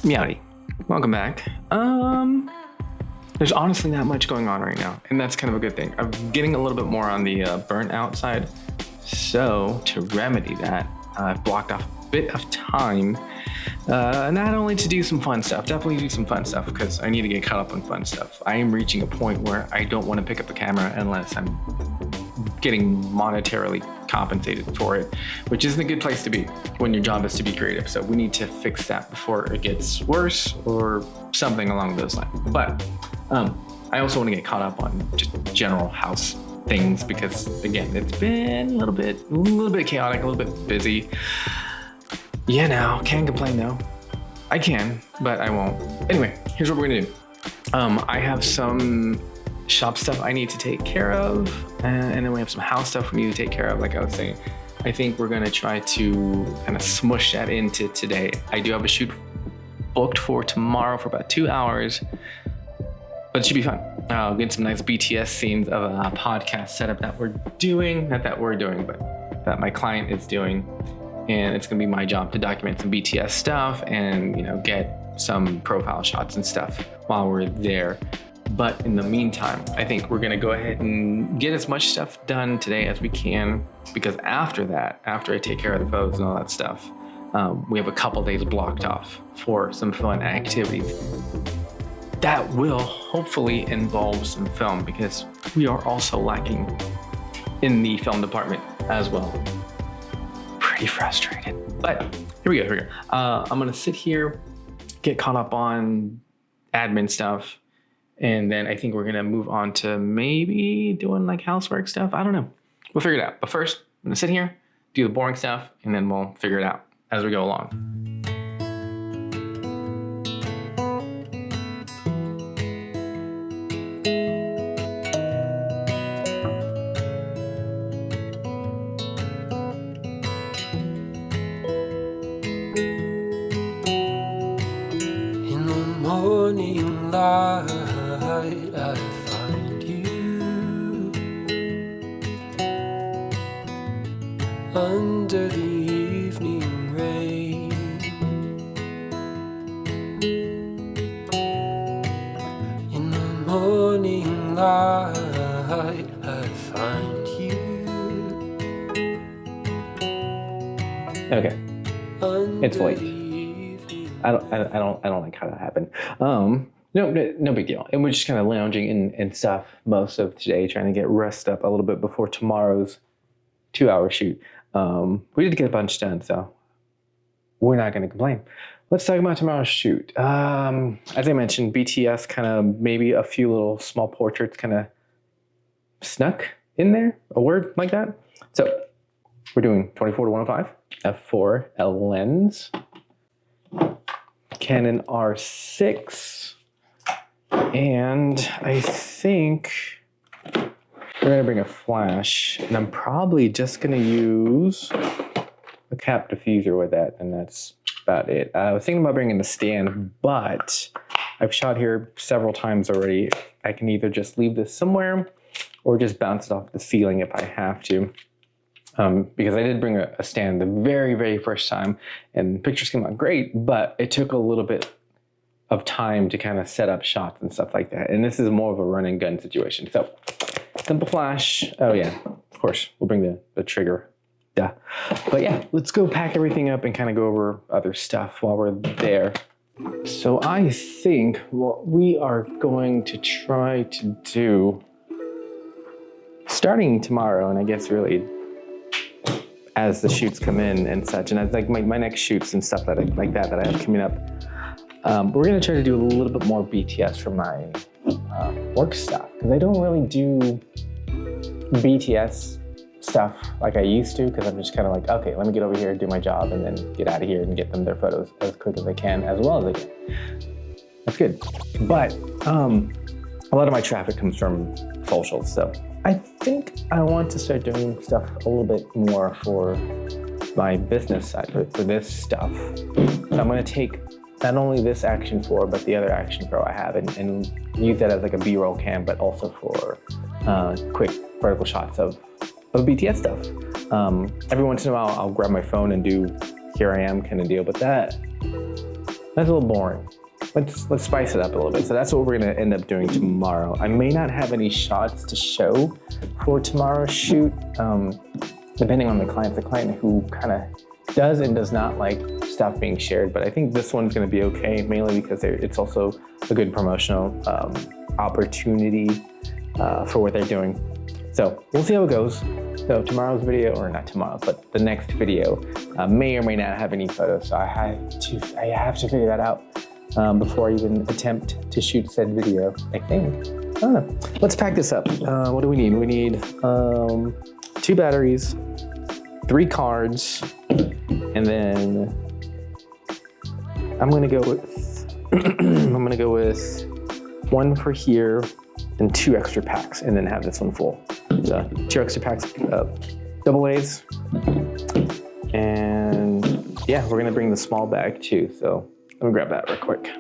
Meowdy. Welcome back. There's honestly not much going on right now, and that's kind of a good thing. I'm getting a little bit more on the burnt out side. So to remedy that, I've blocked off a bit of time, not only to do some fun stuff, definitely do some fun stuff because I need to get caught up on fun stuff. I am reaching a point where I don't want to pick up a camera unless I'm getting monetarily compensated for it, which isn't a good place to be when your job is to be creative. So we need to fix that before it gets worse or something along those lines. But I also want to get caught up on just general house things because again, it's been a little bit chaotic, a little bit busy. Yeah, now can't complain though. I can, but I won't. Anyway, here's what we're gonna do. I have some shop stuff I need to take care of, and then we have some house stuff we need to take care of. Like I was saying, I think we're gonna try to kind of smush that into today. I do have a shoot booked for tomorrow for about 2 hours, but it should be fun. I'll get some nice BTS scenes of a podcast setup that we're doing, not that we're doing, but that my client is doing. And it's gonna be my job to document some BTS stuff and, you know, get some profile shots and stuff while we're there. But in the meantime, I think we're gonna go ahead and get as much stuff done today as we can, because after that, after I take care of the photos and all that stuff, we have a couple days blocked off for some fun activities that will hopefully involve some film, because we are also lacking in the film department as well. Pretty frustrated, but here we go. I'm gonna sit here, get caught up on admin stuff, and then I think we're gonna move on to maybe doing like housework stuff. I don't know, we'll figure it out. But first, I'm gonna sit here, do the boring stuff, and then we'll figure it out as we go along. Morning light, I find you under the evening rain. In the morning light, I find you. Okay, it's late. I don't like how that happened. No big deal. And we're just kind of lounging and stuff most of today, trying to get rest up a little bit before tomorrow's 2-hour shoot. We did get a bunch done, so we're not going to complain. Let's talk about tomorrow's shoot. As I mentioned, BTS kind of maybe a few little small portraits kind of snuck in there, a word like that. So we're doing 24-105 f4 L lens. Canon R6, and I think we're gonna bring a flash, and I'm probably just gonna use a cap diffuser with that, and that's about it. I was thinking about bringing the stand, but I've shot here several times already. I can either just leave this somewhere or just bounce it off the ceiling if I have to. Because I did bring a stand the very, very first time, and pictures came out great, but it took a little bit of time to kind of set up shots and stuff like that. And this is more of a run and gun situation. So simple flash. Oh yeah, of course, we'll bring the trigger. Duh. But yeah, let's go pack everything up and kind of go over other stuff while we're there. So I think what we are going to try to do starting tomorrow, and I guess really as the shoots come in and such, and as like my next shoots and stuff that I have coming up, we're gonna try to do a little bit more BTS for my work stuff, because I don't really do BTS stuff like I used to, because I'm just kind of like, okay, let me get over here, do my job, and then get out of here and get them their photos as quick as I can, as well as I can. That's good. But a lot of my traffic comes from socials, so I think I want to start doing stuff a little bit more for my business side, for this stuff. So I'm going to take not only this Action 4, but the other Action Pro I have, and use that as like a B-roll cam, but also for quick vertical shots of BTS stuff. Every once in a while, I'll grab my phone and do here I am kind of deal, but that's a little boring. Let's spice it up a little bit. So that's what we're gonna end up doing tomorrow. I may not have any shots to show for tomorrow's shoot, depending on the client. The client who kind of does and does not like stuff being shared, but I think this one's gonna be okay, mainly because it's also a good promotional opportunity for what they're doing. So we'll see how it goes. So tomorrow's video, or not tomorrow, but the next video may or may not have any photos. So I have to figure that out before I even attempt to shoot said video, I think. I don't know. Let's pack this up. What do we need? We need 2 batteries, 3 cards, and then I'm gonna go with 1 for here and 2 extra packs, and then have this one full. So 2 extra packs of AA's, and yeah, we're gonna bring the small bag too. So let me grab that real quick.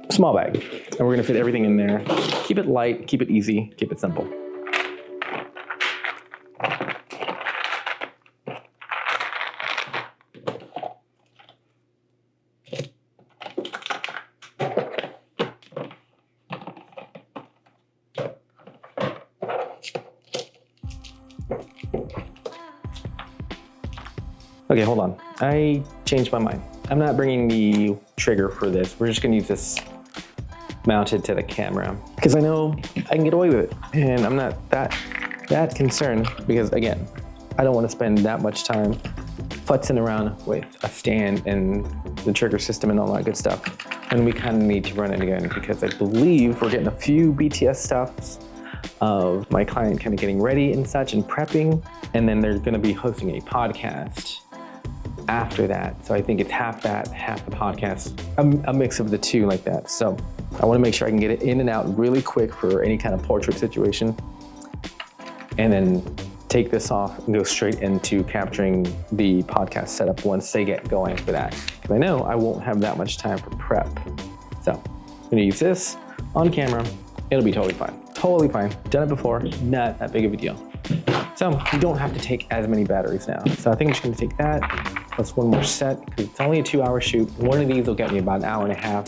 Small bag, and we're gonna fit everything in there. Keep it light, keep it easy, keep it simple. Okay, hold on. I changed my mind. I'm not bringing the trigger for this. We're just gonna use this mounted to the camera because I know I can get away with it, and I'm not that concerned because, again, I don't want to spend that much time futzing around with a stand and the trigger system and all that good stuff. And we kind of need to run it again because I believe we're getting a few BTS stuffs of my client kind of getting ready and such and prepping, and then they're going to be hosting a podcast after that. So I think it's half that, half the podcast, a mix of the two like that. So I want to make sure I can get it in and out really quick for any kind of portrait situation, and then take this off and go straight into capturing the podcast setup once they get going for that. Because I know I won't have that much time for prep. So I'm gonna use this on camera. It'll be totally fine. Totally fine. Done it before, not that big of a deal. So you don't have to take as many batteries now. So I think I'm just gonna take that, plus 1 more set, because it's only a 2-hour shoot. One of these will get me about an hour and a half.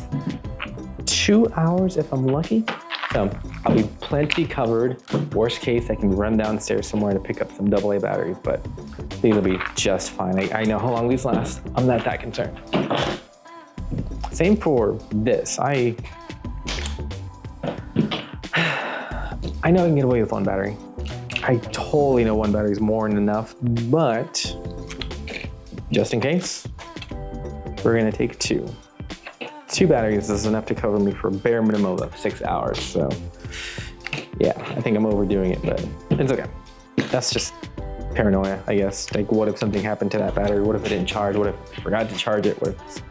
2 hours if I'm lucky. So I'll be plenty covered. Worst case, I can run downstairs somewhere to pick up some AA batteries, but these will be just fine. I know how long these last. I'm not that concerned. Same for this. I know I can get away with 1 battery. I totally know 1 battery is more than enough, but just in case, we're gonna take 2. 2 batteries is enough to cover me for a bare minimum of 6 hours. So yeah, I think I'm overdoing it, but it's okay. That's just paranoia, I guess. Like, what if something happened to that battery? What if it didn't charge? What if I forgot to charge it? What if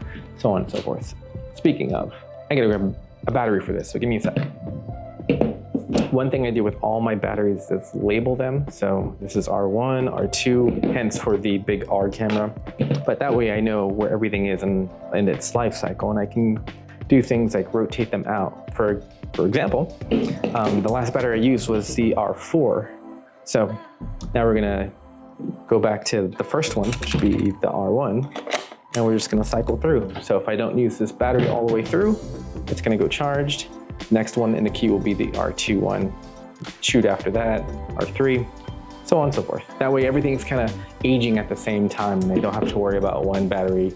so on and so forth. Speaking of, I gotta grab a battery for this, so give me a sec. One thing I do with all my batteries is label them. So this is R1, R2, hence for the big R camera. But that way I know where everything is in its life cycle, and I can do things like rotate them out. For example, the last battery I used was the R4. So now we're gonna go back to the first one, which would be the R1, and we're just gonna cycle through. So if I don't use this battery all the way through, it's gonna go charged. Next one in the queue will be the R2 one. Shoot after that, R3, so on and so forth. That way everything's kind of aging at the same time, and they don't have to worry about one battery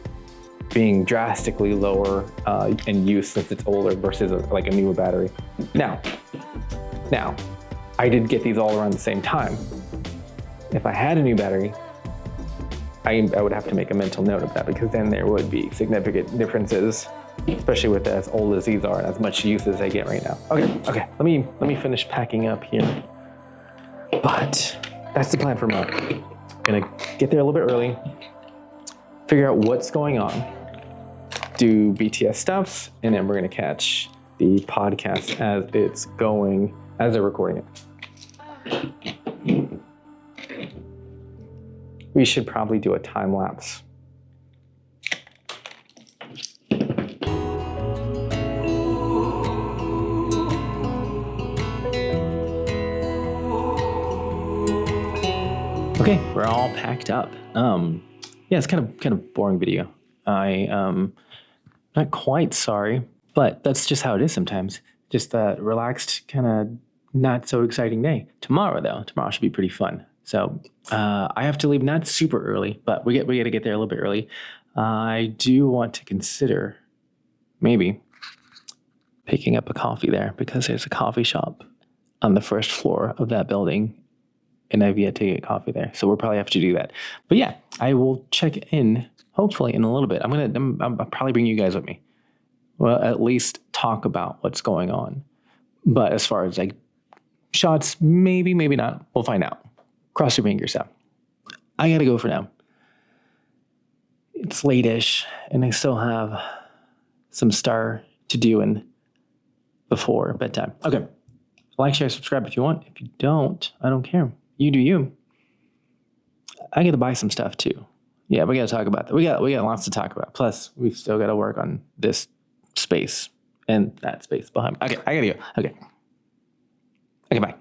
being drastically lower in use since it's older versus like a newer battery. Now, I did get these all around the same time. If I had a new battery, I would have to make a mental note of that, because then there would be significant differences, especially with as old as these are and as much use as they get right now. Okay, let me finish packing up here. But that's the plan for tomorrow. Gonna get there a little bit early, figure out what's going on, do BTS stuff, and then we're gonna catch the podcast as it's going, as they're recording it. We should probably do a time lapse. Okay, we're all packed up. Yeah, it's kind of boring video. I not quite sorry, but that's just how it is sometimes. Just a relaxed, kind of not so exciting day. Tomorrow should be pretty fun. So I have to leave not super early, but we got to get there a little bit early. I do want to consider maybe picking up a coffee there because there's a coffee shop on the first floor of that building, and I've yet to get coffee there. So we'll probably have to do that. But yeah, I will check in hopefully in a little bit. I'll probably bring you guys with me. Well, at least talk about what's going on. But as far as like shots, maybe not. We'll find out. Cross your fingers out. I gotta go for now. It's late-ish, and I still have some star to do in before bedtime. Okay. Like, share, subscribe if you want. If you don't, I don't care. You do you. I got to buy some stuff too. Yeah, we got to talk about that. We got lots to talk about. Plus, we've still got to work on this space and that space behind me. Okay, I got to go. Okay, bye.